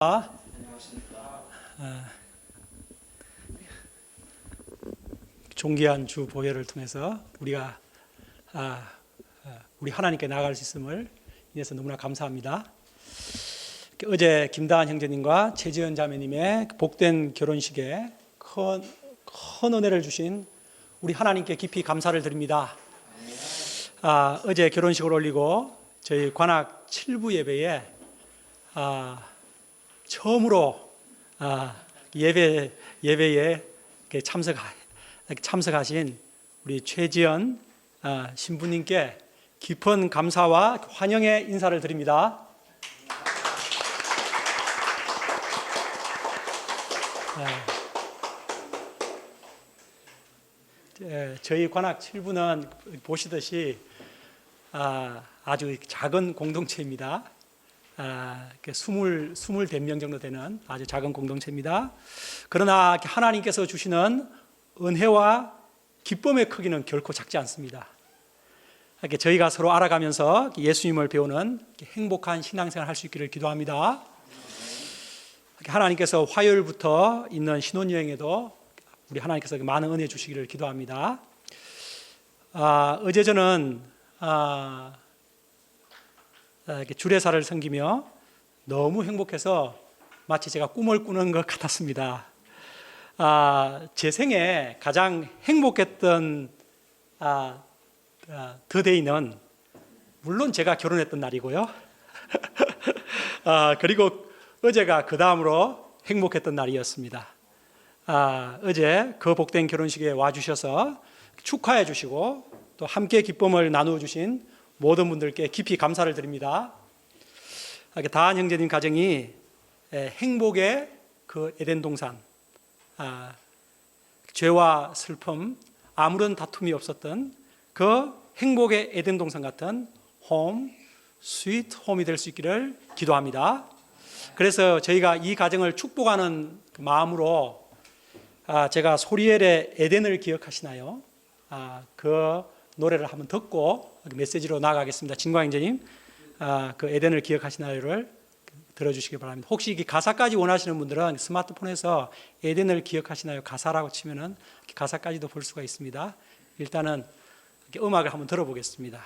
안녕하십니까. 존귀한 주 보혈을 통해서 우리가 우리 하나님께 나아갈 수 있음을 인해서 너무나 감사합니다. 어제 김다한 형제님과 최지연 자매님의 복된 결혼식에 큰 은혜를 주신 우리 하나님께 깊이 감사를 드립니다. 어제 결혼식을 올리고 저희 관악 7부 예배에 처음으로 예배에 참석하신 우리 최지연 신부님께 깊은 감사와 환영의 인사를 드립니다. 저희 관악 7부는 보시듯이 아주 작은 공동체입니다. 20명 정도 되는 아주 작은 공동체입니다. 그러나 하나님께서 주시는 은혜와 기쁨의 크기는 결코 작지 않습니다. 저희가 서로 알아가면서 예수님을 배우는 행복한 신앙생활을 할 수 있기를 기도합니다. 하나님께서 화요일부터 있는 신혼여행에도 우리 하나님께서 많은 은혜 주시기를 기도합니다. 어제 저는 주례사를 섬기며 너무 행복해서 마치 제가 꿈을 꾸는 것 같았습니다. 제 생에 가장 행복했던 더데이는 물론 제가 결혼했던 날이고요. 그리고 어제가 그 다음으로 행복했던 날이었습니다. 어제 그 복된 결혼식에 와주셔서 축하해 주시고 또 함께 기쁨을 나누어 주신 모든 분들께 깊이 감사를 드립니다. 다한 형제님 가정이 행복의 그 에덴 동산, 죄와 슬픔, 아무런 다툼이 없었던 그 행복의 에덴 동산 같은 홈, 스위트 홈이 될 수 있기를 기도합니다. 그래서 저희가 이 가정을 축복하는 마음으로 제가 소리엘의 에덴을 기억하시나요? 그 노래를 한번 듣고 메시지로 나가겠습니다. 진광 형제님, 그 에덴을 기억하시나요를 들어주시기 바랍니다. 혹시 이 가사까지 원하시는 분들은 스마트폰에서 에덴을 기억하시나요? 가사라고 치면은 가사까지도 볼 수가 있습니다. 일단은 음악을 한번 들어보겠습니다.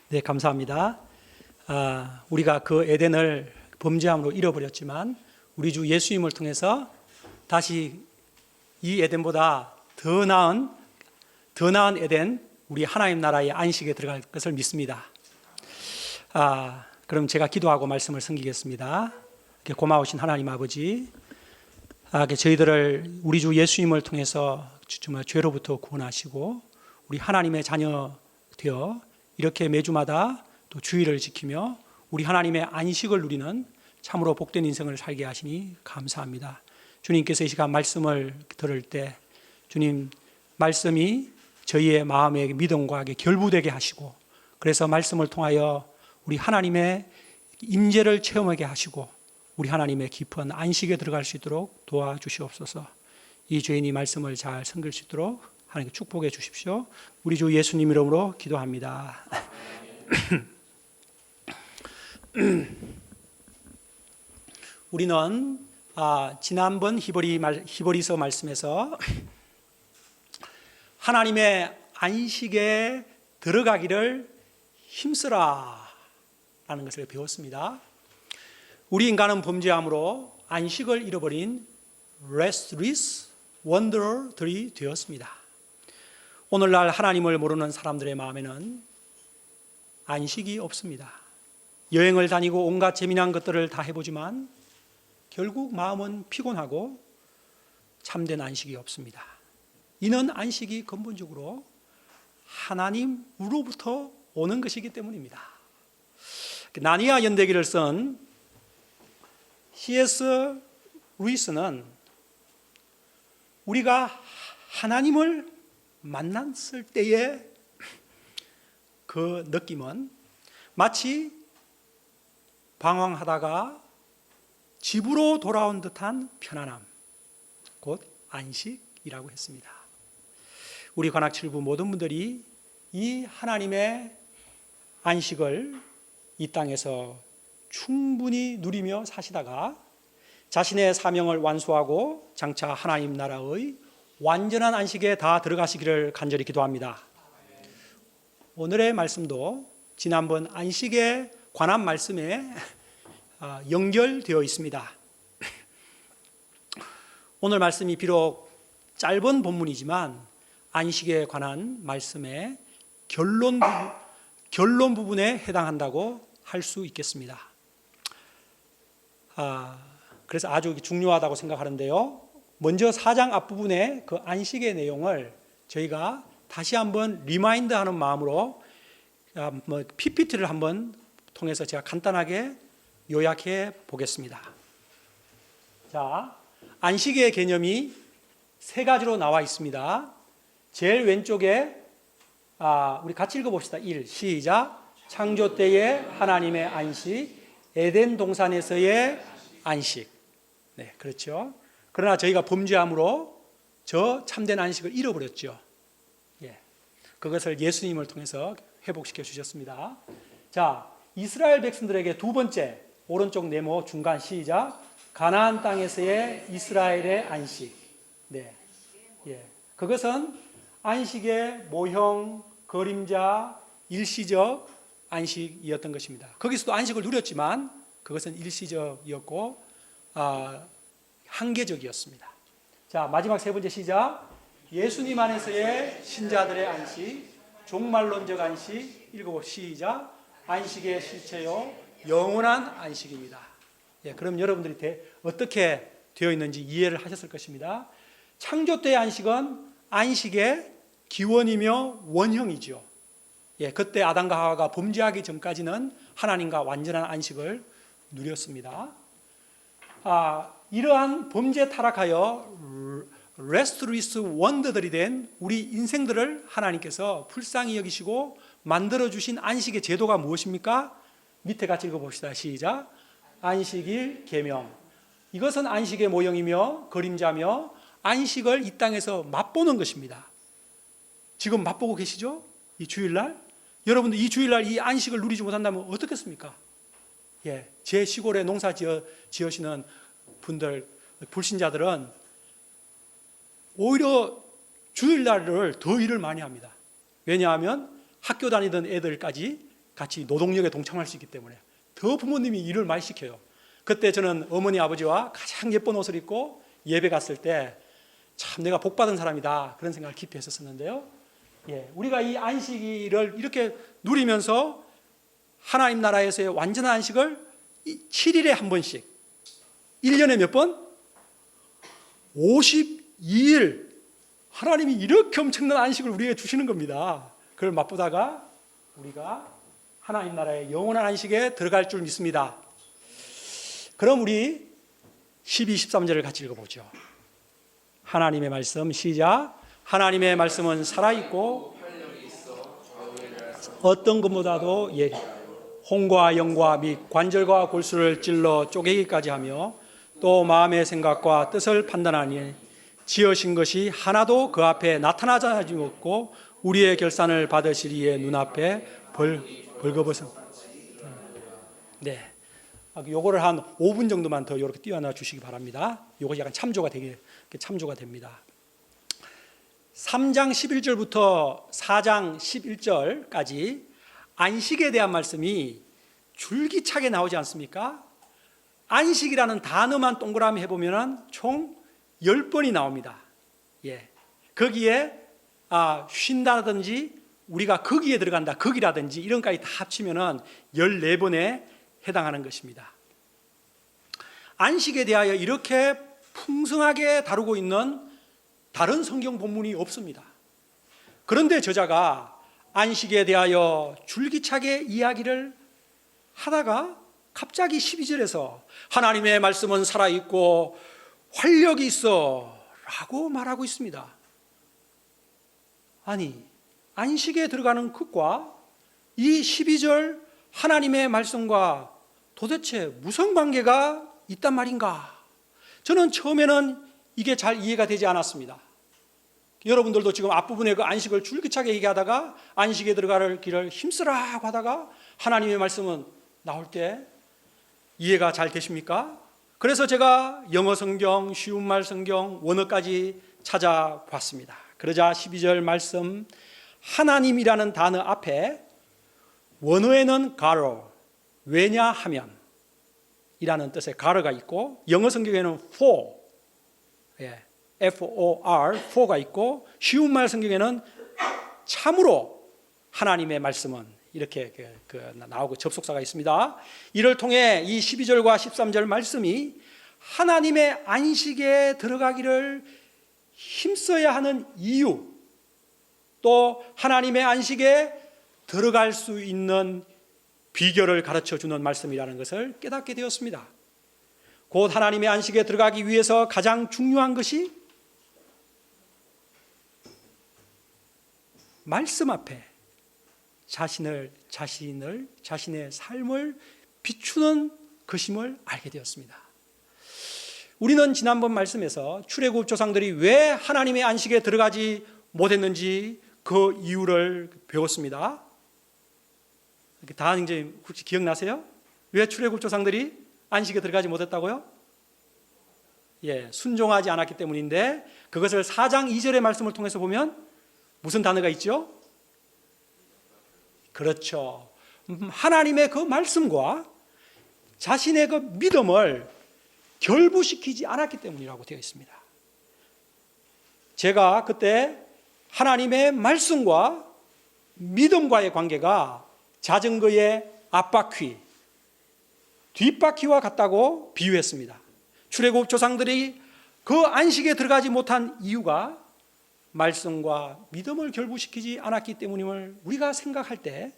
네, 감사합니다. 우리가 그 에덴을 범죄함으로 잃어버렸지만 우리 주 예수님을 통해서 다시 이 에덴보다 더 나은 에덴, 우리 하나님 나라의 안식에 들어갈 것을 믿습니다. 그럼 제가 기도하고 말씀을 섬기겠습니다. 고마우신 하나님 아버지, 저희들을 우리 주 예수님을 통해서 정말 죄로부터 구원하시고 우리 하나님의 자녀 되어 이렇게 매주마다 또 주의를 지키며 우리 하나님의 안식을 누리는 참으로 복된 인생을 살게 하시니 감사합니다. 주님께서 이 시간 말씀을 들을 때 주님 말씀이 저희의 마음의 믿음과 결부되게 하시고, 그래서 말씀을 통하여 우리 하나님의 임재를 체험하게 하시고 우리 하나님의 깊은 안식에 들어갈 수 있도록 도와주시옵소서. 이 죄인이 말씀을 잘 섬길 수 있도록 하나님께 축복해 주십시오. 우리 주 예수님 이름으로 기도합니다. 우리는 지난번 히브리서 말씀에서 하나님의 안식에 들어가기를 힘쓰라 라는 것을 배웠습니다. 우리 인간은 범죄함으로 안식을 잃어버린 restless wanderer들이 되었습니다. 오늘날 하나님을 모르는 사람들의 마음에는 안식이 없습니다. 여행을 다니고 온갖 재미난 것들을 다 해보지만 결국 마음은 피곤하고 참된 안식이 없습니다. 이는 안식이 근본적으로 하나님으로부터 오는 것이기 때문입니다. 나니아 연대기를 쓴 C.S. 루이스는 우리가 하나님을 만났을 때의 그 느낌은 마치 방황하다가 집으로 돌아온 듯한 편안함, 곧 안식이라고 했습니다. 우리 관악칠부 모든 분들이 이 하나님의 안식을 이 땅에서 충분히 누리며 사시다가 자신의 사명을 완수하고 장차 하나님 나라의 완전한 안식에 다 들어가시기를 간절히 기도합니다. 오늘의 말씀도 지난번 안식에 관한 말씀에 연결되어 있습니다. 오늘 말씀이 비록 짧은 본문이지만 안식에 관한 말씀의 결론 부분에 해당한다고 할 수 있겠습니다. 그래서 아주 중요하다고 생각하는데요. 먼저 4장 앞부분의 그 안식의 내용을 저희가 다시 한번 리마인드하는 마음으로 PPT를 한번 통해서 제가 간단하게 요약해 보겠습니다. 자, 안식의 개념이 세 가지로 나와 있습니다. 제일 왼쪽에 우리 같이 읽어봅시다. 1, 시작. 창조 때의 하나님의 안식, 에덴 동산에서의 안식. 네, 그렇죠. 그러나 저희가 범죄함으로 저 참된 안식을 잃어버렸죠. 예, 그것을 예수님을 통해서 회복시켜 주셨습니다. 자, 이스라엘 백성들에게 두 번째, 오른쪽 네모 중간 시작. 가나안 땅에서의 이스라엘의 안식. 네, 예, 그것은 안식의 모형, 그림자, 일시적 안식이었던 것입니다. 거기서도 안식을 누렸지만 그것은 일시적이었고 한계적이었습니다. 자, 마지막 세 번째 시작. 예수님 안에서의 신자들의 안식, 종말론적 안식. 읽어보 시작. 안식의 실체요 영원한 안식입니다. 예, 그럼 여러분들이 어떻게 되어 있는지 이해를 하셨을 것입니다. 창조 때의 안식은 안식의 기원이며 원형이죠. 예, 그때 아담과 하와가 범죄하기 전까지는 하나님과 완전한 안식을 누렸습니다. 이러한 범죄 타락하여 레스트리스 원더들이 된 우리 인생들을 하나님께서 불쌍히 여기시고 만들어주신 안식의 제도가 무엇입니까? 밑에 같이 읽어봅시다. 시작. 안식일 계명. 이것은 안식의 모형이며 그림자며 안식을 이 땅에서 맛보는 것입니다. 지금 맛보고 계시죠? 이 주일날? 여러분들 이 주일날 이 안식을 누리지 못한다면 어떻겠습니까? 예, 제 시골에 농사 지으시는 분들, 불신자들은 오히려 주일날을 더 일을 많이 합니다. 왜냐하면 학교 다니던 애들까지 같이 노동력에 동참할 수 있기 때문에 더 부모님이 일을 많이 시켜요. 그때 저는 어머니 아버지와 가장 예쁜 옷을 입고 예배 갔을 때 참 내가 복 받은 사람이다 그런 생각을 깊이 했었는데요. 우리가 이 안식일을 이렇게 누리면서 하나님 나라에서의 완전한 안식을 7일에 한 번씩 1년에 몇 번? 52일 하나님이 이렇게 엄청난 안식을 우리에게 주시는 겁니다. 그걸 맛보다가 우리가 하나님 나라의 영원한 안식에 들어갈 줄 믿습니다. 그럼 우리 12, 13절을 같이 읽어보죠. 하나님의 말씀 시작. 하나님의 말씀은 살아있고 어떤 것보다도 혼과 영과 및 관절과 골수를 찔러 쪼개기까지 하며 또 마음의 생각과 뜻을 판단하니 지으신 것이 하나도 그 앞에 나타나지 없고 우리의 결산을 받으시리에 눈앞에 벌거벗은. 요거를 한 5분 정도만 더 이렇게 띄워놔 주시기 바랍니다. 요거 약간 참조가 됩니다. 3장 11절부터 4장 11절까지 안식에 대한 말씀이 줄기차게 나오지 않습니까? 안식이라는 단어만 동그라미 해보면 총 10번이 나옵니다. 거기에 쉰다든지 우리가 거기에 들어간다, 거기라든지 이런 것까지 다 합치면 14번에 해당하는 것입니다. 안식에 대하여 이렇게 풍성하게 다루고 있는 다른 성경 본문이 없습니다. 그런데 저자가 안식에 대하여 줄기차게 이야기를 하다가 갑자기 12절에서 하나님의 말씀은 살아있고 활력이 있어 라고 말하고 있습니다. 아니, 안식에 들어가는 것과 이 12절 하나님의 말씀과 도대체 무슨 관계가 있단 말인가? 저는 처음에는 이게 잘 이해가 되지 않았습니다. 여러분들도 지금 앞부분에 그 안식을 줄기차게 얘기하다가 안식에 들어갈 길을 힘쓰라고 하다가 하나님의 말씀은 나올 때 이해가 잘 되십니까? 그래서 제가 영어 성경, 쉬운 말 성경, 원어까지 찾아봤습니다. 그러자 12절 말씀 하나님이라는 단어 앞에 원어에는 God, 왜냐하면 이라는 뜻의 God가 있고 영어 성경에는 for, F-O-R, for가 있고 쉬운 말 성경에는 참으로 하나님의 말씀은 이렇게 나오고 접속사가 있습니다. 이를 통해 이 12절과 13절 말씀이 하나님의 안식에 들어가기를 힘써야 하는 이유, 또 하나님의 안식에 들어갈 수 있는 비결을 가르쳐주는 말씀이라는 것을 깨닫게 되었습니다. 곧 하나님의 안식에 들어가기 위해서 가장 중요한 것이 말씀 앞에 자신의 삶을 비추는 것임을 알게 되었습니다. 우리는 지난번 말씀에서 출애굽 조상들이 왜 하나님의 안식에 들어가지 못했는지 그 이유를 배웠습니다. 다 이제 혹시 기억나세요? 왜 출애굽 조상들이 안식에 들어가지 못했다고요? 순종하지 않았기 때문인데 그것을 4장 2절의 말씀을 통해서 보면 무슨 단어가 있죠? 그렇죠. 하나님의 그 말씀과 자신의 그 믿음을 결부시키지 않았기 때문이라고 되어 있습니다. 제가 그때 하나님의 말씀과 믿음과의 관계가 자전거의 앞바퀴, 뒷바퀴와 같다고 비유했습니다. 출애굽 조상들이 그 안식에 들어가지 못한 이유가 말씀과 믿음을 결부시키지 않았기 때문임을 우리가 생각할 때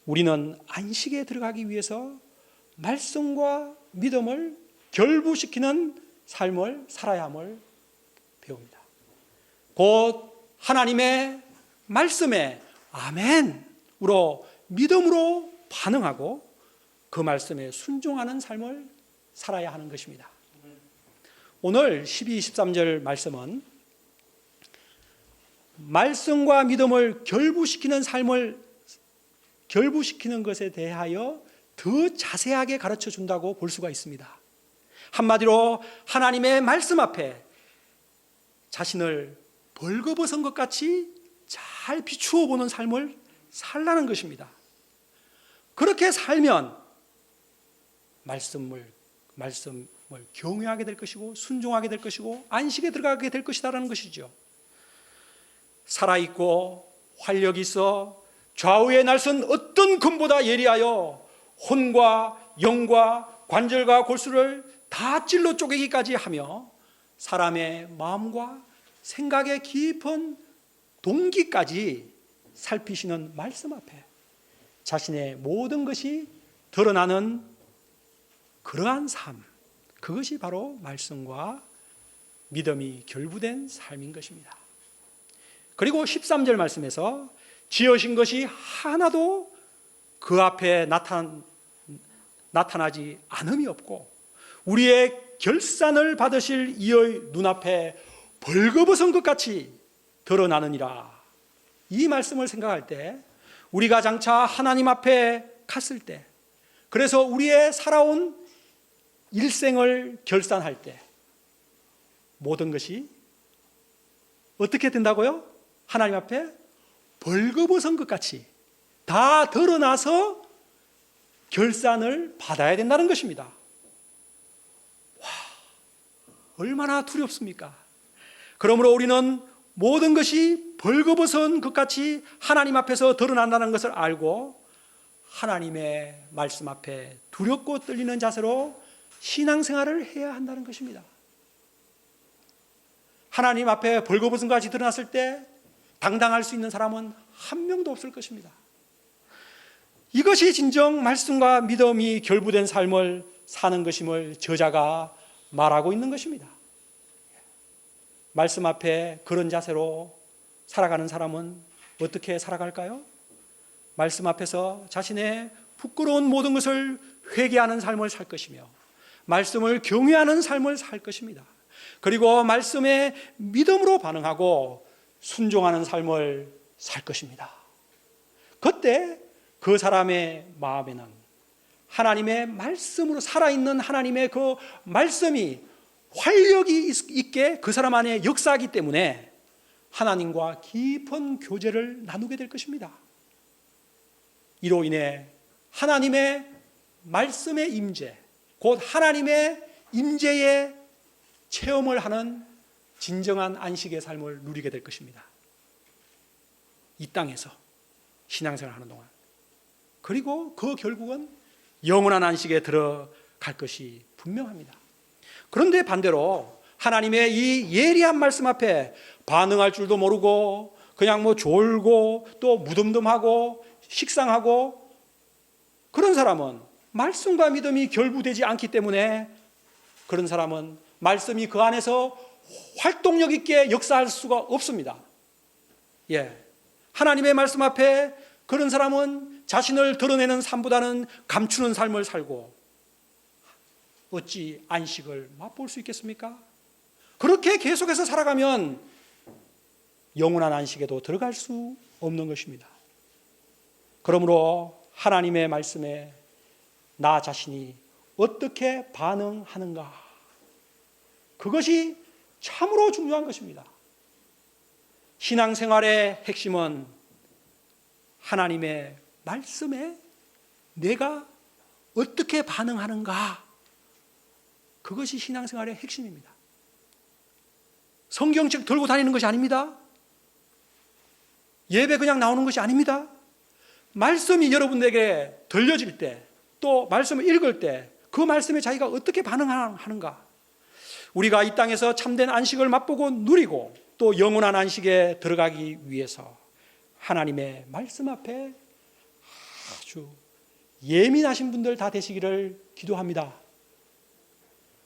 우리는 안식에 들어가기 위해서 말씀과 믿음을 결부시키는 삶을 살아야 함을 배웁니다. 곧 하나님의 말씀에 아멘으로 믿음으로 반응하고 그 말씀에 순종하는 삶을 살아야 하는 것입니다. 오늘 12, 13절 말씀은 말씀과 믿음을 결부시키는 삶을 결부시키는 것에 대하여 더 자세하게 가르쳐 준다고 볼 수가 있습니다. 한마디로 하나님의 말씀 앞에 자신을 벌거벗은 것 같이 잘 비추어 보는 삶을 살라는 것입니다. 그렇게 살면 말씀을 경외하게 될 것이고 순종하게 될 것이고 안식에 들어가게 될 것이다라는 것이죠. 살아있고 활력이 있어 좌우의 날선 어떤 금보다 예리하여 혼과 영과 관절과 골수를 다 찔러 쪼개기까지 하며 사람의 마음과 생각의 깊은 동기까지 살피시는 말씀 앞에 자신의 모든 것이 드러나는 그러한 삶, 그것이 바로 말씀과 믿음이 결부된 삶인 것입니다. 그리고 13절 말씀에서 지으신 것이 하나도 그 앞에 나타나지 않음이 없고 우리의 결산을 받으실 이의 눈앞에 벌거벗은 것 같이 드러나느니라. 이 말씀을 생각할 때 우리가 장차 하나님 앞에 갔을 때, 그래서 우리의 살아온 일생을 결산할 때 모든 것이 어떻게 된다고요? 하나님 앞에 벌거벗은 것 같이 다 드러나서 결산을 받아야 된다는 것입니다. 와, 얼마나 두렵습니까? 그러므로 우리는 모든 것이 벌거벗은 것 같이 하나님 앞에서 드러난다는 것을 알고 하나님의 말씀 앞에 두렵고 떨리는 자세로 신앙생활을 해야 한다는 것입니다. 하나님 앞에 벌거벗은 것 같이 드러났을 때 당당할 수 있는 사람은 한 명도 없을 것입니다. 이것이 진정 말씀과 믿음이 결부된 삶을 사는 것임을 저자가 말하고 있는 것입니다. 말씀 앞에 그런 자세로 살아가는 사람은 어떻게 살아갈까요? 말씀 앞에서 자신의 부끄러운 모든 것을 회개하는 삶을 살 것이며 말씀을 경외하는 삶을 살 것입니다. 그리고 말씀에 믿음으로 반응하고 순종하는 삶을 살 것입니다. 그때 그 사람의 마음에는 하나님의 말씀으로 살아있는 하나님의 그 말씀이 활력이 있게 그 사람 안에 역사하기 때문에 하나님과 깊은 교제를 나누게 될 것입니다. 이로 인해 하나님의 말씀의 임재, 곧 하나님의 임재의 체험을 하는 진정한 안식의 삶을 누리게 될 것입니다. 이 땅에서 신앙생활을 하는 동안. 그리고 그 결국은 영원한 안식에 들어갈 것이 분명합니다. 그런데 반대로 하나님의 이 예리한 말씀 앞에 반응할 줄도 모르고 그냥 졸고 또 무덤덤하고 식상하고 그런 사람은 말씀과 믿음이 결부되지 않기 때문에 그런 사람은 말씀이 그 안에서 활동력 있게 역사할 수가 없습니다. 하나님의 말씀 앞에 그런 사람은 자신을 드러내는 삶보다는 감추는 삶을 살고 어찌 안식을 맛볼 수 있겠습니까? 그렇게 계속해서 살아가면 영원한 안식에도 들어갈 수 없는 것입니다. 그러므로 하나님의 말씀에 나 자신이 어떻게 반응하는가, 그것이 참으로 중요한 것입니다. 신앙생활의 핵심은 하나님의 말씀에 내가 어떻게 반응하는가, 그것이 신앙생활의 핵심입니다. 성경책 들고 다니는 것이 아닙니다. 예배 그냥 나오는 것이 아닙니다. 말씀이 여러분에게 들려질 때, 또 말씀을 읽을 때 그 말씀에 자기가 어떻게 반응하는가, 우리가 이 땅에서 참된 안식을 맛보고 누리고 또 영원한 안식에 들어가기 위해서 하나님의 말씀 앞에 아주 예민하신 분들 다 되시기를 기도합니다.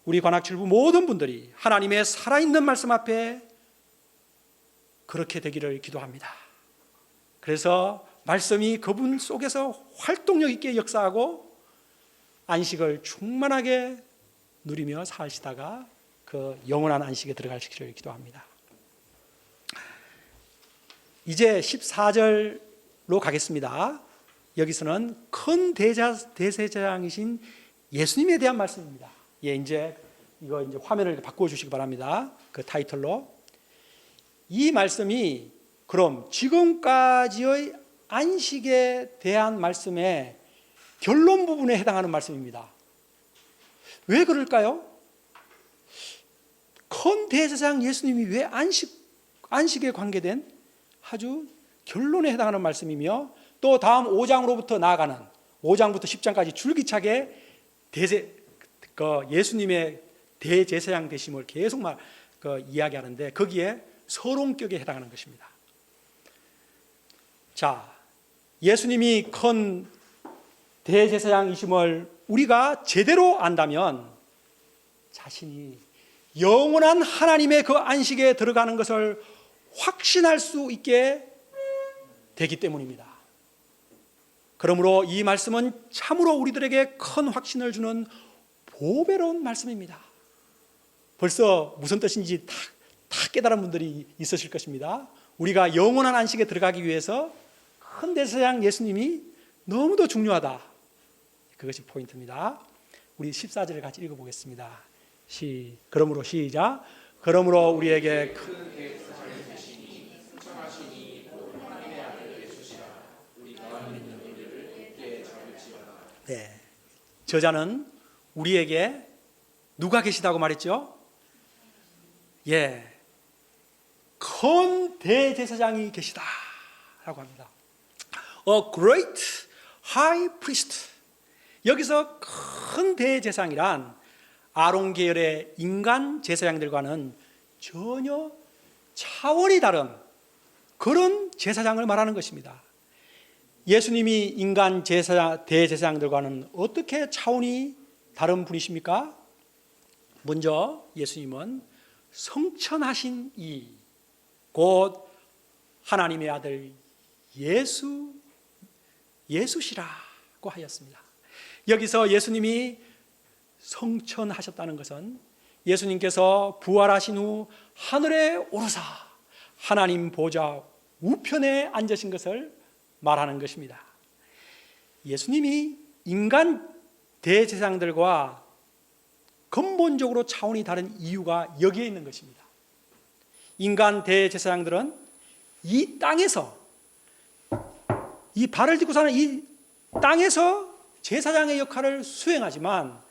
우리 관악칠부 모든 분들이 하나님의 살아있는 말씀 앞에 그렇게 되기를 기도합니다. 그래서 말씀이 그분 속에서 활동력 있게 역사하고 안식을 충만하게 누리며 사시다가 그 영원한 안식에 들어가시기를 기도합니다. 이제 14절로 가겠습니다. 여기서는 큰 대제사장이신 예수님에 대한 말씀입니다. 이제 화면을 바꿔 주시기 바랍니다. 그 타이틀로. 이 말씀이 그럼 지금까지의 안식에 대한 말씀에 결론 부분에 해당하는 말씀입니다. 왜 그럴까요? 큰 대제사장 예수님이 왜 안식에 관계된 아주 결론에 해당하는 말씀이며, 또 다음 5장으로부터 나아가는 5장부터 10장까지 줄기차게 예수님의 대제사장 되심을 계속 이야기하는데, 거기에 서론격에 해당하는 것입니다. 자, 예수님이 큰 대제사장이심을 우리가 제대로 안다면 자신이 영원한 하나님의 그 안식에 들어가는 것을 확신할 수 있게 되기 때문입니다. 그러므로 이 말씀은 참으로 우리들에게 큰 확신을 주는 보배로운 말씀입니다. 벌써 무슨 뜻인지 다 깨달은 분들이 있으실 것입니다. 우리가 영원한 안식에 들어가기 위해서 큰 대제사장 예수님이 너무도 중요하다. 그것이 포인트입니다. 우리 14절을 같이 읽어보겠습니다. 그러므로 시작. 그러므로 우리에게 큰 대제사장이 되시니 승천하시니 곧 하나님의 아들 예수시라. 우리가 믿는 우리를 굳게 잡을지어다. 네, 저자는 우리에게 누가 계시다고 말했죠? 예, 큰 대제사장이 계시다라고 합니다. A great high priest. 여기서 큰 대제사장이란 아론 계열의 인간 제사장들과는 전혀 차원이 다른 그런 제사장을 말하는 것입니다. 예수님이 인간 대제사장들과는 어떻게 차원이 다른 분이십니까? 먼저 예수님은 성천하신 이, 곧 하나님의 아들 예수시라고 하였습니다. 여기서 예수님이 성천하셨다는 것은 예수님께서 부활하신 후 하늘에 오르사 하나님 보좌 우편에 앉으신 것을 말하는 것입니다. 예수님이 인간 대제사장들과 근본적으로 차원이 다른 이유가 여기에 있는 것입니다. 인간 대제사장들은 이 땅에서, 이 발을 딛고 사는 이 땅에서 제사장의 역할을 수행하지만,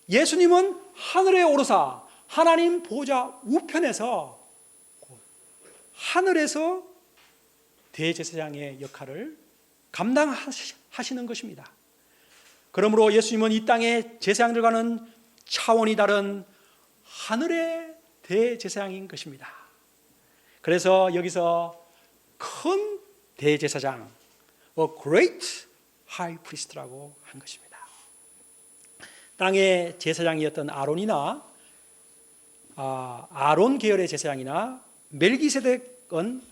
예수님은 하늘에 오르사 하나님 보좌 우편에서 하늘에서 대제사장의 역할을 감당하시는 것입니다. 그러므로 예수님은 이 땅의 제사장들과는 차원이 다른 하늘의 대제사장인 것입니다. 그래서 여기서 큰 대제사장, a great high priest라고 한 것입니다. 땅의 제사장이었던 아론 계열의 제사장이나 멜기세덱은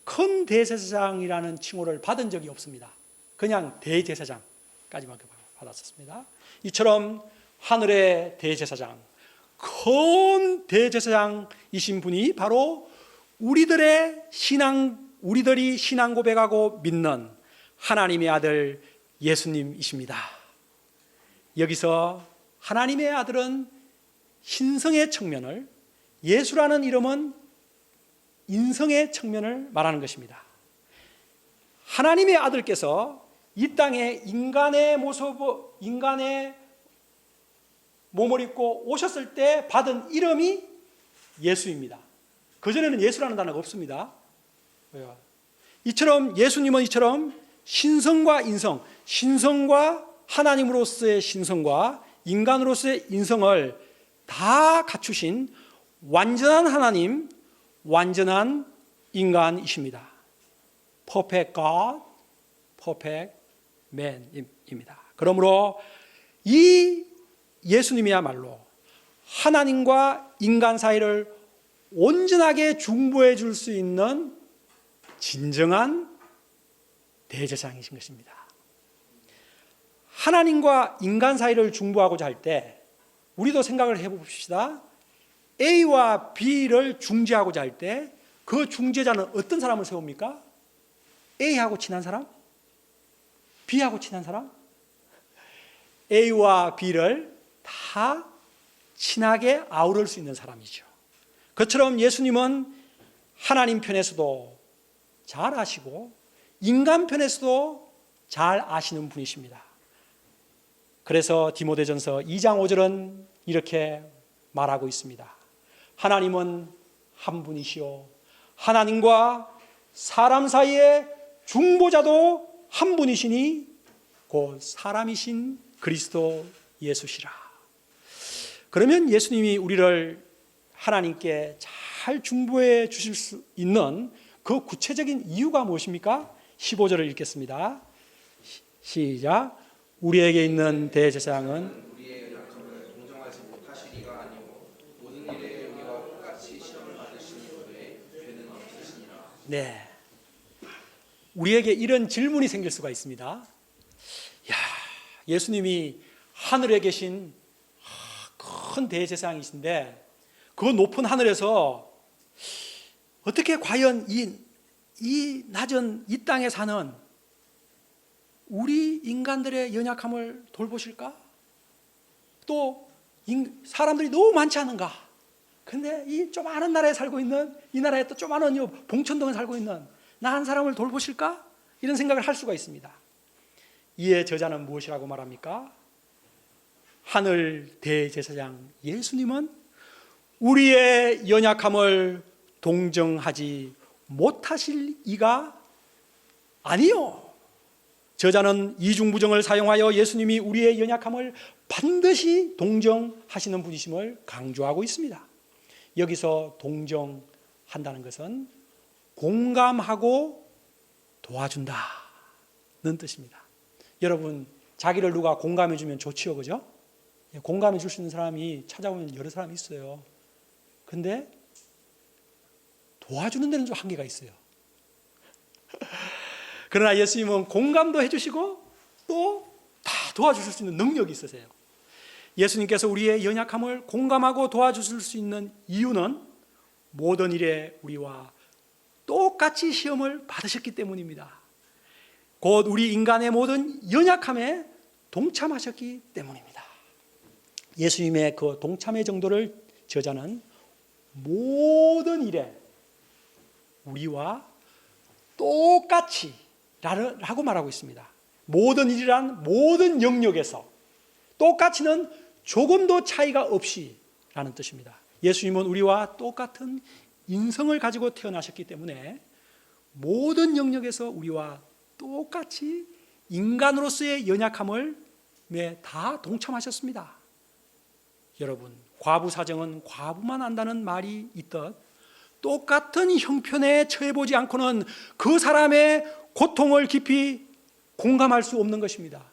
큰 대제사장이라는 칭호를 받은 적이 없습니다. 그냥 대제사장까지만 받았었습니다. 이처럼 하늘의 대제사장, 큰 대제사장이신 분이 바로 우리들이 신앙 고백하고 믿는 하나님의 아들 예수님이십니다. 여기서 하나님의 아들은 신성의 측면을, 예수라는 이름은 인성의 측면을 말하는 것입니다. 하나님의 아들께서 이 땅에 인간의 몸을 입고 오셨을 때 받은 이름이 예수입니다. 그전에는 예수라는 단어가 없습니다. 예수님은 이처럼 신성과 인성, 신성과 하나님으로서의 신성과 인간으로서의 인성을 다 갖추신 완전한 하나님, 완전한 인간이십니다. Perfect God, Perfect Man입니다. 그러므로 이 예수님이야말로 하나님과 인간 사이를 온전하게 중보해 줄 수 있는 진정한 대제사장이신 것입니다. 하나님과 인간 사이를 중보하고자 할 때 우리도 생각을 해봅시다. A와 B를 중재하고자 할 때 그 중재자는 어떤 사람을 세웁니까? A하고 친한 사람? B하고 친한 사람? A와 B를 다 친하게 아우를 수 있는 사람이죠. 그처럼 예수님은 하나님 편에서도 잘 아시고 인간 편에서도 잘 아시는 분이십니다. 그래서 디모데전서 2장 5절은 이렇게 말하고 있습니다. 하나님은 한 분이시요 하나님과 사람 사이의 중보자도 한 분이시니 곧 사람이신 그리스도 예수시라. 그러면 예수님이 우리를 하나님께 잘 중보해 주실 수 있는 그 구체적인 이유가 무엇입니까? 15절을 읽겠습니다. 시작. 우리에게 있는 대제사장은 우리의 연약함을 동정하지 못하시리가 아니고 모든 일에 우리와 똑같이 시험을 받으시니 죄는 없으시니라. 네. 우리에게 이런 질문이 생길 수가 있습니다. 야, 예수님이 하늘에 계신 큰 대제사장이신데 그 높은 하늘에서 어떻게 과연 이 낮은 이 땅에 사는 우리 인간들의 연약함을 돌보실까? 또 사람들이 너무 많지 않은가? 근데 이 조그마한 나라에 살고 있는, 이 나라에 또 조그마한 봉천동에 살고 있는 나 한 사람을 돌보실까? 이런 생각을 할 수가 있습니다. 이에 저자는 무엇이라고 말합니까? 하늘 대제사장 예수님은 우리의 연약함을 동정하지 못하실 이가 아니요. 저자는 이중부정을 사용하여 예수님이 우리의 연약함을 반드시 동정하시는 분이심을 강조하고 있습니다. 여기서 동정한다는 것은 공감하고 도와준다는 뜻입니다. 여러분, 자기를 누가 공감해 주면 좋지요, 그죠? 공감해 줄 수 있는 사람이 찾아오면 여러 사람이 있어요. 근데 도와주는 데는 좀 한계가 있어요. 그러나 예수님은 공감도 해주시고 또 다 도와주실 수 있는 능력이 있으세요. 예수님께서 우리의 연약함을 공감하고 도와주실 수 있는 이유는 모든 일에 우리와 똑같이 시험을 받으셨기 때문입니다. 곧 우리 인간의 모든 연약함에 동참하셨기 때문입니다. 예수님의 그 동참의 정도를 저자는 모든 일에 우리와 똑같이 라고 말하고 있습니다. 모든 일이란 모든 영역에서 똑같이는 조금도 차이가 없이 라는 뜻입니다. 예수님은 우리와 똑같은 인성을 가지고 태어나셨기 때문에 모든 영역에서 우리와 똑같이 인간으로서의 연약함을 다 동참하셨습니다. 여러분, 과부 사정은 과부만 안다는 말이 있듯 똑같은 형편에 처해보지 않고는 그 사람의 고통을 깊이 공감할 수 없는 것입니다.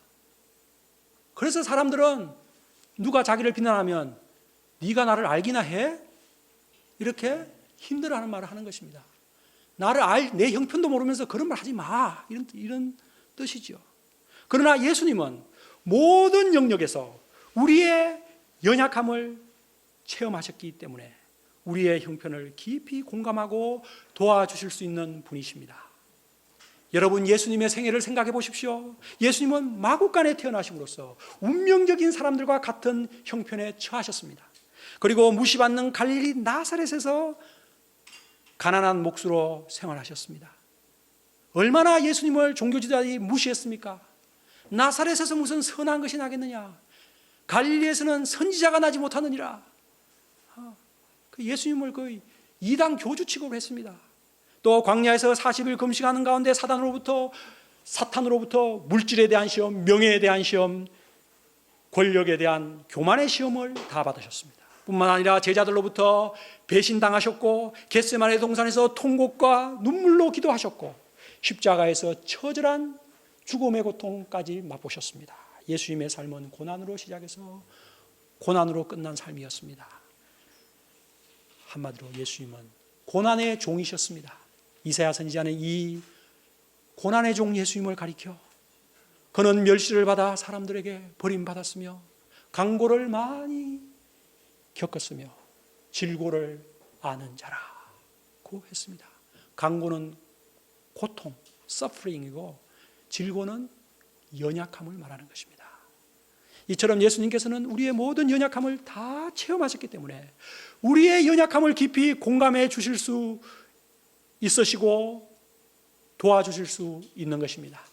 그래서 사람들은 누가 자기를 비난하면 네가 나를 알기나 해? 이렇게 힘들어하는 말을 하는 것입니다. 내 형편도 모르면서 그런 말 하지 마, 이런 뜻이죠. 그러나 예수님은 모든 영역에서 우리의 연약함을 체험하셨기 때문에 우리의 형편을 깊이 공감하고 도와주실 수 있는 분이십니다. 여러분, 예수님의 생애를 생각해 보십시오. 예수님은 마구간에 태어나심으로써 운명적인 사람들과 같은 형편에 처하셨습니다. 그리고 무시받는 갈릴리 나사렛에서 가난한 몫으로 생활하셨습니다. 얼마나 예수님을 종교지도자들이 무시했습니까? 나사렛에서 무슨 선한 것이 나겠느냐? 갈릴리에서는 선지자가 나지 못하느니라. 예수님을 거의 이단 교주 취급을 했습니다. 또 광야에서 40일 금식하는 가운데 사탄으로부터 물질에 대한 시험, 명예에 대한 시험, 권력에 대한 교만의 시험을 다 받으셨습니다. 뿐만 아니라 제자들로부터 배신당하셨고 겟세마네 동산에서 통곡과 눈물로 기도하셨고 십자가에서 처절한 죽음의 고통까지 맛보셨습니다. 예수님의 삶은 고난으로 시작해서 고난으로 끝난 삶이었습니다. 한마디로 예수님은 고난의 종이셨습니다. 이사야 선지자는 이 고난의 종 예수님을 가리켜 그는 멸시를 받아 사람들에게 버림받았으며 강고를 많이 겪었으며 질고를 아는 자라고 했습니다. 강고는 고통, suffering이고 질고는 연약함을 말하는 것입니다. 이처럼 예수님께서는 우리의 모든 연약함을 다 체험하셨기 때문에 우리의 연약함을 깊이 공감해 주실 수 있으시고 도와주실 수 있는 것입니다.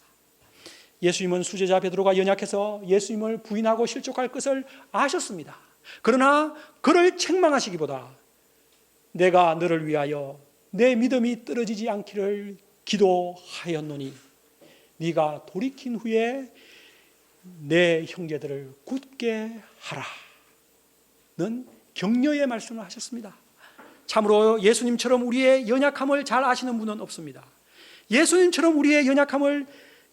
예수님은 수제자 베드로가 연약해서 예수님을 부인하고 실족할 것을 아셨습니다. 그러나 그를 책망하시기보다 내가 너를 위하여 내 믿음이 떨어지지 않기를 기도하였노니 네가 돌이킨 후에 내 형제들을 굳게 하라는 격려의 말씀을 하셨습니다. 참으로 예수님처럼 우리의 연약함을 잘 아시는 분은 없습니다. 예수님처럼 우리의 연약함을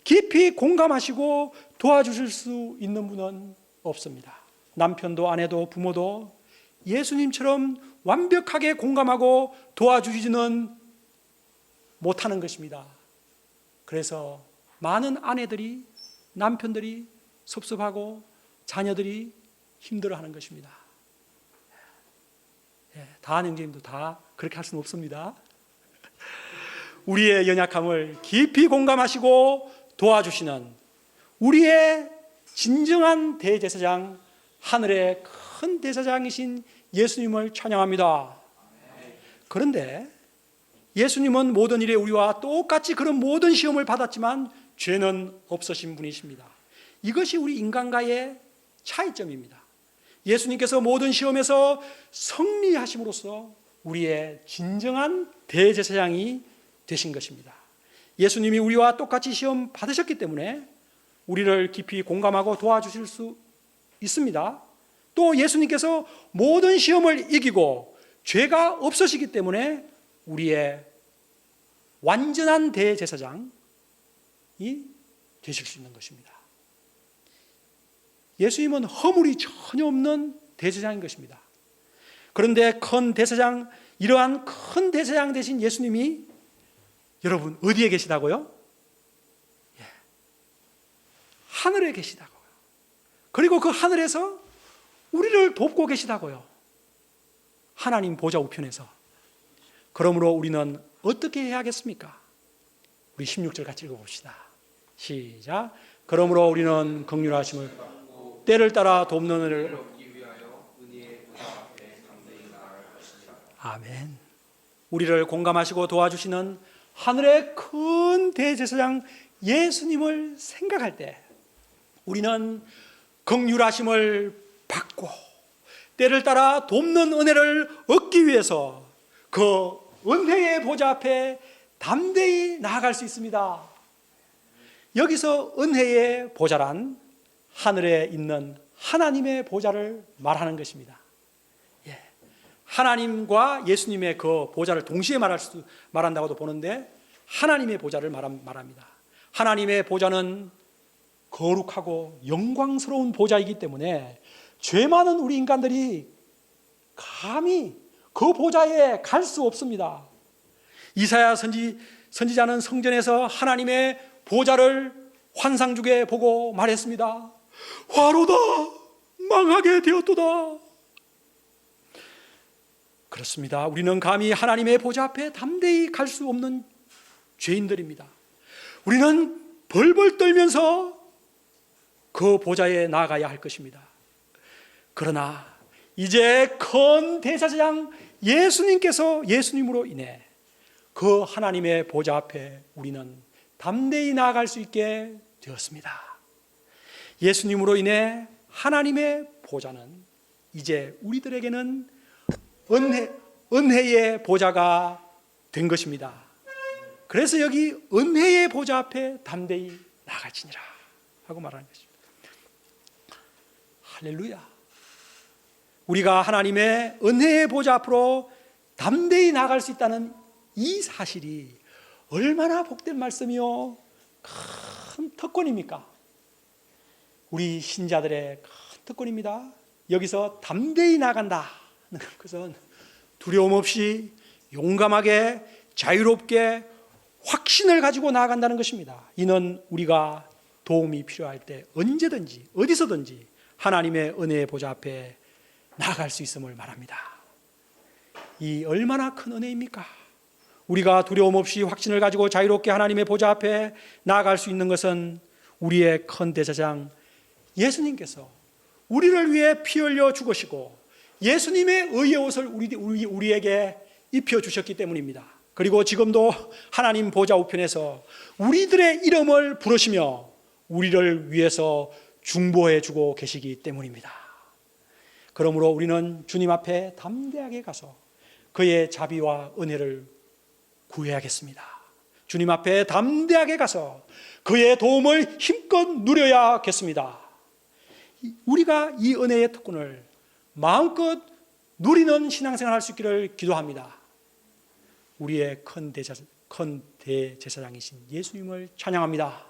깊이 공감하시고 도와주실 수 있는 분은 없습니다. 남편도 아내도 부모도 예수님처럼 완벽하게 공감하고 도와주지는 못하는 것입니다. 그래서 많은 아내들이, 남편들이 섭섭하고 자녀들이 힘들어하는 것입니다. 다한 형제님도 다 그렇게 할 수는 없습니다. 우리의 연약함을 깊이 공감하시고 도와주시는 우리의 진정한 대제사장, 하늘의 큰 대제사장이신 예수님을 찬양합니다. 그런데 예수님은 모든 일에 우리와 똑같이 그런 모든 시험을 받았지만 죄는 없으신 분이십니다. 이것이 우리 인간과의 차이점입니다. 예수님께서 모든 시험에서 승리하심으로써 우리의 진정한 대제사장이 되신 것입니다. 예수님이 우리와 똑같이 시험 받으셨기 때문에 우리를 깊이 공감하고 도와주실 수 있습니다. 또 예수님께서 모든 시험을 이기고 죄가 없으시기 때문에 우리의 완전한 대제사장이 되실 수 있는 것입니다. 예수님은 허물이 전혀 없는 대제사장인 것입니다. 그런데 큰 대제사장, 이러한 큰 대제사장 되신 예수님이 여러분 어디에 계시다고요? 하늘에 계시다고요. 그리고 그 하늘에서 우리를 돕고 계시다고요. 하나님 보좌 우편에서. 그러므로 우리는 어떻게 해야겠습니까? 우리 16절 같이 읽어봅시다. 시작. 그러므로 우리는 긍휼하심을 때를 따라 돕는 은혜를 얻기 위하여 은혜의 보좌 앞에 담대히 나아갈 것이니라. 아멘. 우리를 공감하시고 도와주시는 하늘의 큰 대제사장 예수님을 생각할 때 우리는 긍휼하심을 받고 때를 따라 돕는 은혜를 얻기 위해서 그 은혜의 보좌 앞에 담대히 나아갈 수 있습니다. 여기서 은혜의 보좌란 하늘에 있는 하나님의 보좌를 말하는 것입니다. 하나님과 예수님의 그 보좌를 동시에 말한다고도 보는데 하나님의 보좌를 말합니다. 하나님의 보좌는 거룩하고 영광스러운 보좌이기 때문에 죄 많은 우리 인간들이 감히 그 보좌에 갈 수 없습니다. 이사야 선지자는 성전에서 하나님의 보좌를 환상 중에 보고 말했습니다. 화로다, 망하게 되었도다. 그렇습니다. 우리는 감히 하나님의 보좌 앞에 담대히 갈 수 없는 죄인들입니다. 우리는 벌벌 떨면서 그 보좌에 나아가야 할 것입니다. 그러나 이제 큰 대제사장 예수님으로 인해 그 하나님의 보좌 앞에 우리는 담대히 나아갈 수 있게 되었습니다. 예수님으로 인해 하나님의 보좌는 이제 우리들에게는 은혜의 보좌가 된 것입니다. 그래서 여기 은혜의 보좌 앞에 담대히 나아갈지니라 하고 말하는 것입니다. 할렐루야. 우리가 하나님의 은혜의 보좌 앞으로 담대히 나아갈 수 있다는 이 사실이 얼마나 복된 말씀이요 큰 특권입니까? 우리 신자들의 큰 특권입니다. 여기서 담대히 나간다는 것은 두려움 없이 용감하게 자유롭게 확신을 가지고 나아간다는 것입니다. 이는 우리가 도움이 필요할 때 언제든지 어디서든지 하나님의 은혜의 보좌 앞에 나아갈 수 있음을 말합니다. 이 얼마나 큰 은혜입니까? 우리가 두려움 없이 확신을 가지고 자유롭게 하나님의 보좌 앞에 나아갈 수 있는 것은 우리의 큰 대제사장 예수님께서 우리를 위해 피 흘려 죽으시고 예수님의 의의 옷을 우리에게 입혀주셨기 때문입니다. 그리고 지금도 하나님 보좌 우편에서 우리들의 이름을 부르시며 우리를 위해서 중보해 주고 계시기 때문입니다. 그러므로 우리는 주님 앞에 담대하게 가서 그의 자비와 은혜를 구해야겠습니다. 주님 앞에 담대하게 가서 그의 도움을 힘껏 누려야겠습니다. 우리가 이 은혜의 특권을 마음껏 누리는 신앙생활 할 수 있기를 기도합니다. 우리의 큰 대제사장이신 예수님을 찬양합니다.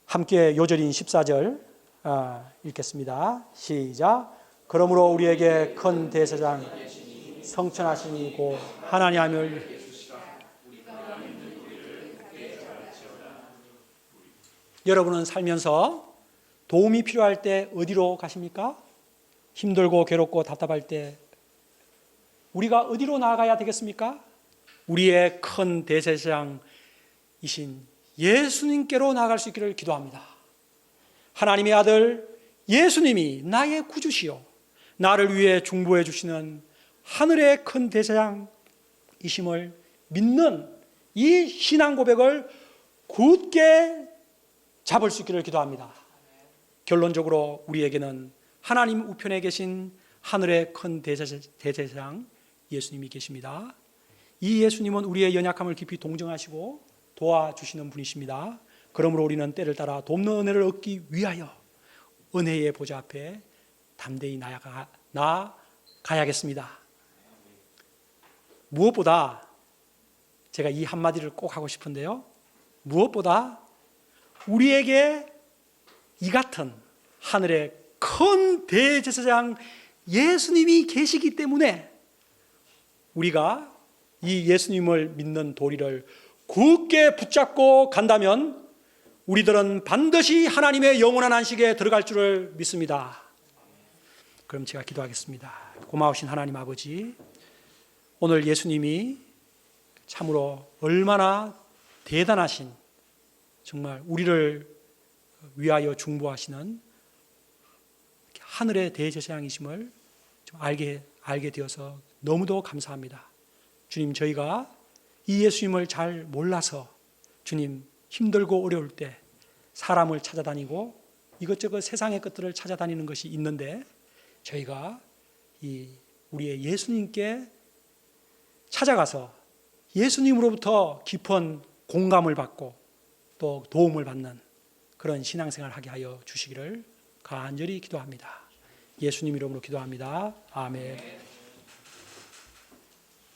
함께 요절인 14절 읽겠습니다. 시작. 그러므로 우리에게 큰 대제사장 성천하시니 곧 하나님을 여러분은 살면서 도움이 필요할 때 어디로 가십니까? 힘들고 괴롭고 답답할 때 우리가 어디로 나아가야 되겠습니까? 우리의 큰 대제사장이신 예수님께로 나아갈 수 있기를 기도합니다. 하나님의 아들 예수님이 나의 구주시요 나를 위해 중보해 주시는 하늘의 큰 대제사장이심을 믿는 이 신앙 고백을 굳게 잡을 수 있기를 기도합니다. 결론적으로 우리에게는 하나님 우편에 계신 하늘의 큰 대제사장 예수님이 계십니다. 이 예수님은 우리의 연약함을 깊이 동정하시고 도와주시는 분이십니다. 그러므로 우리는 때를 따라 돕는 은혜를 얻기 위하여 은혜의 보좌 앞에 담대히 나아가야겠습니다. 무엇보다 제가 이 한마디를 꼭 하고 싶은데요. 무엇보다 우리에게 이 같은 하늘의 큰 대제사장 예수님이 계시기 때문에 우리가 이 예수님을 믿는 도리를 굳게 붙잡고 간다면 우리들은 반드시 하나님의 영원한 안식에 들어갈 줄을 믿습니다. 그럼 제가 기도하겠습니다. 고마우신 하나님 아버지, 오늘 예수님이 참으로 얼마나 대단하신, 정말 우리를 위하여 중보하시는 하늘의 대제사장이심을 좀 알게 되어서 너무도 감사합니다. 주님, 저희가 이 예수님을 잘 몰라서 주님 힘들고 어려울 때 사람을 찾아다니고 이것저것 세상의 것들을 찾아다니는 것이 있는데 저희가 우리의 예수님께 찾아가서 예수님으로부터 깊은 공감을 받고 또 도움을 받는 그런 신앙생활을 하게 하여 주시기를 간절히 기도합니다. 예수님 이름으로 기도합니다. 아멘.